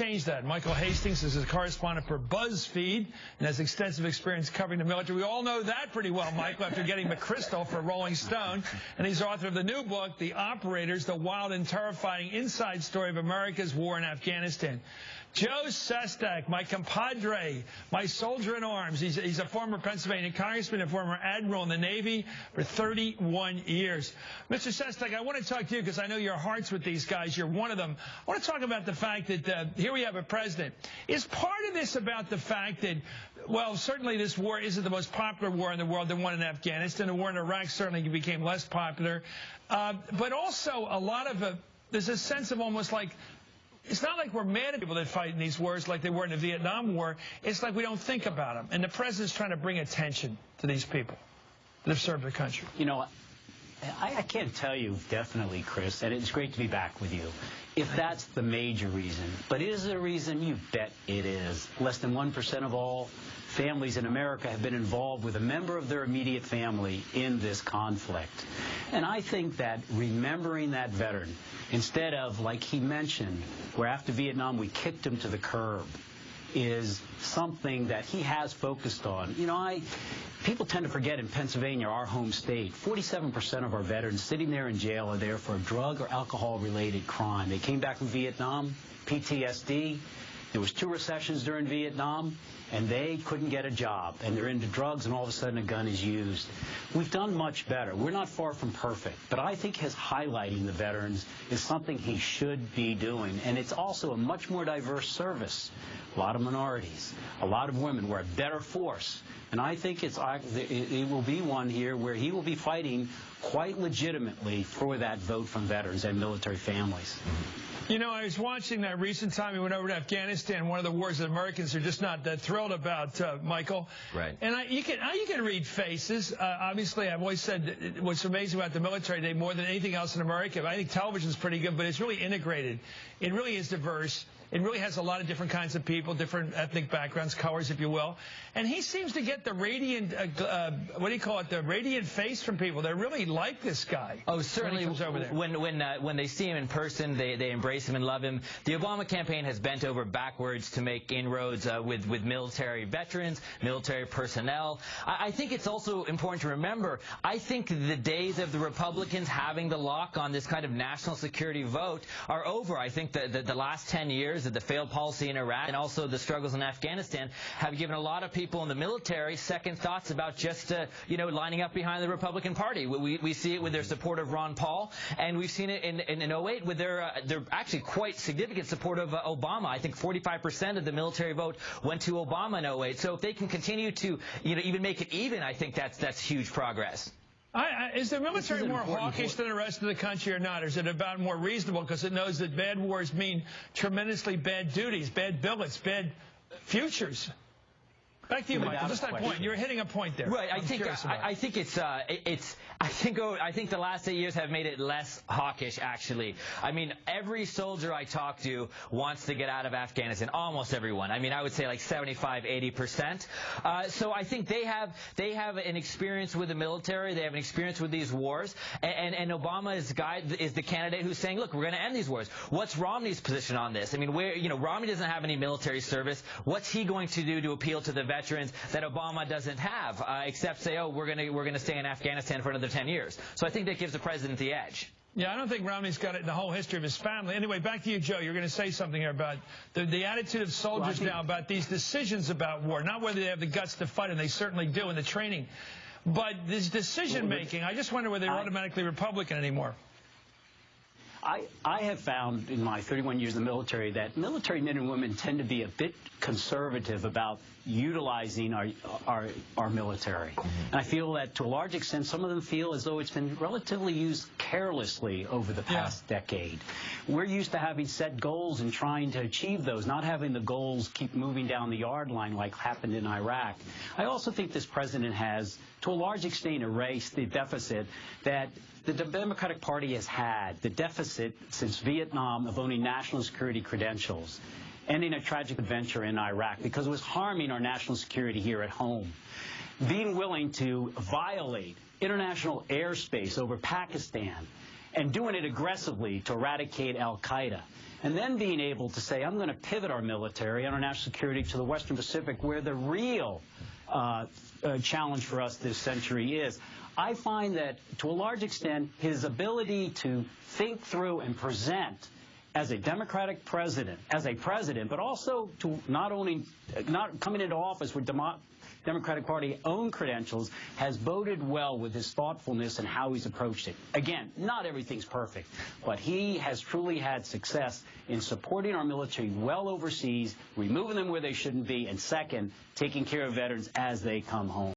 change that. Michael Hastings is a correspondent for BuzzFeed and has extensive experience covering the military. We all know that pretty well, Michael, after getting McChrystal for Rolling Stone. And he's author of the new book, The Operators, the Wild and Terrifying Inside Story of America's War in Afghanistan. Joe Sestak, my compadre, my soldier in arms. He's a former Pennsylvania congressman, a former admiral in the Navy for 31 years. Mr. Sestak, I want to talk to you because I know your heart's with these guys. You're one of them. I want to talk about the fact that here we have a president. Is part of this about the fact that, well, certainly this war isn't the most popular war in the world, the one in Afghanistan. The war in Iraq certainly became less popular. But also a lot of there's a sense of almost like, it's not like we're mad at people that fight in these wars like they were in the Vietnam War. It's like we don't think about them. And the president's trying to bring attention to these people that have served their country. You know, I can't tell you definitely, Chris, and it's great to be back with you, if that's the major reason. But is it a reason? You bet it is. Less than 1% of all families in America have been involved with a member of their immediate family in this conflict. And I think that remembering that veteran, instead of, like he mentioned, where after Vietnam we kicked him to the curb, is something that he has focused on. You know, people tend to forget in Pennsylvania, our home state, 47% of our veterans sitting there in jail are there for a drug or alcohol-related crime. They came back from Vietnam, PTSD. There was 2 recessions during Vietnam, and they couldn't get a job, and they're into drugs, and all of a sudden a gun is used. We've done much better. We're not far from perfect, but I think his highlighting the veterans is something he should be doing, and it's also a much more diverse service. A lot of minorities, a lot of women. We're a better force, and I think it will be one here where he will be fighting quite legitimately for that vote from veterans and military families. You know, I was watching that recent time he went over to Afghanistan, one of the wars that Americans are just not that thrilled about, Michael. Right. And you can read faces. Obviously, I've always said what's amazing about the military today more than anything else in America. I think television's pretty good, but it's really integrated. It really is diverse. It really has a lot of different kinds of people, different ethnic backgrounds, colors, if you will. And he seems to get the radiant, what do you call it, the radiant face from people. They really like this guy. Oh, certainly. When they see him in person, they embrace him and love him. The Obama campaign has bent over backwards to make inroads with military veterans, military personnel. I think it's also important to remember, I think the days of the Republicans having the lock on this kind of national security vote are over. I think the last 10 years of the failed policy in Iraq and also the struggles in Afghanistan have given a lot of people in the military second thoughts about just lining up behind the Republican Party. We see it with their support of Ron Paul, and we've seen it in 08 with their actually quite significant support of Obama. I think 45% of the military vote went to Obama in 08. So if they can continue to even make it even, I think that's huge progress. Is the military more hawkish than the rest of the country or not? Or is it about more reasonable because it knows that bad wars mean tremendously bad duties, bad billets, bad futures? Back to you, Michael. Just that point. You're hitting a point there. Right. I think the last 8 years have made it less hawkish, actually. I mean, every soldier I talk to wants to get out of Afghanistan. Almost everyone. I mean, I would say like 75, 80%. So I think they have an experience with the military. They have an experience with these wars. And Obama is the candidate who's saying, look, we're going to end these wars. What's Romney's position on this? I mean, Romney doesn't have any military service. What's he going to do to appeal to the veterans that Obama doesn't have, except say, oh, we're going to stay in Afghanistan for another 10 years. So I think that gives the president the edge. Yeah, I don't think Romney's got it in the whole history of his family. Anyway, back to you, Joe. You're going to say something here about the attitude of soldiers now about these decisions about war, not whether they have the guts to fight, and they certainly do in the training, but this decision-making. I just wonder whether they're automatically Republican anymore. I have found in my 31 years in the military that military men and women tend to be a bit conservative about utilizing our military. And I feel that to a large extent some of them feel as though it's been relatively used carelessly over the past decade. We're used to having set goals and trying to achieve those, not having the goals keep moving down the yard line like happened in Iraq. I also think this president has, to a large extent, erased the deficit that the Democratic Party has had, the deficit since Vietnam of owning national security credentials, ending a tragic adventure in Iraq because it was harming our national security here at home. Being willing to violate international airspace over Pakistan and doing it aggressively to eradicate al-Qaeda. and then being able to say, I'm going to pivot our military and our national security to the Western Pacific, where the real challenge for us this century is. I find that, to a large extent, his ability to think through and present as a Democratic president, but also to not coming into office with Democratic Party own credentials, has boded well with his thoughtfulness and how he's approached it. Again, not everything's perfect, but he has truly had success in supporting our military well overseas, removing them where they shouldn't be, and second, taking care of veterans as they come home.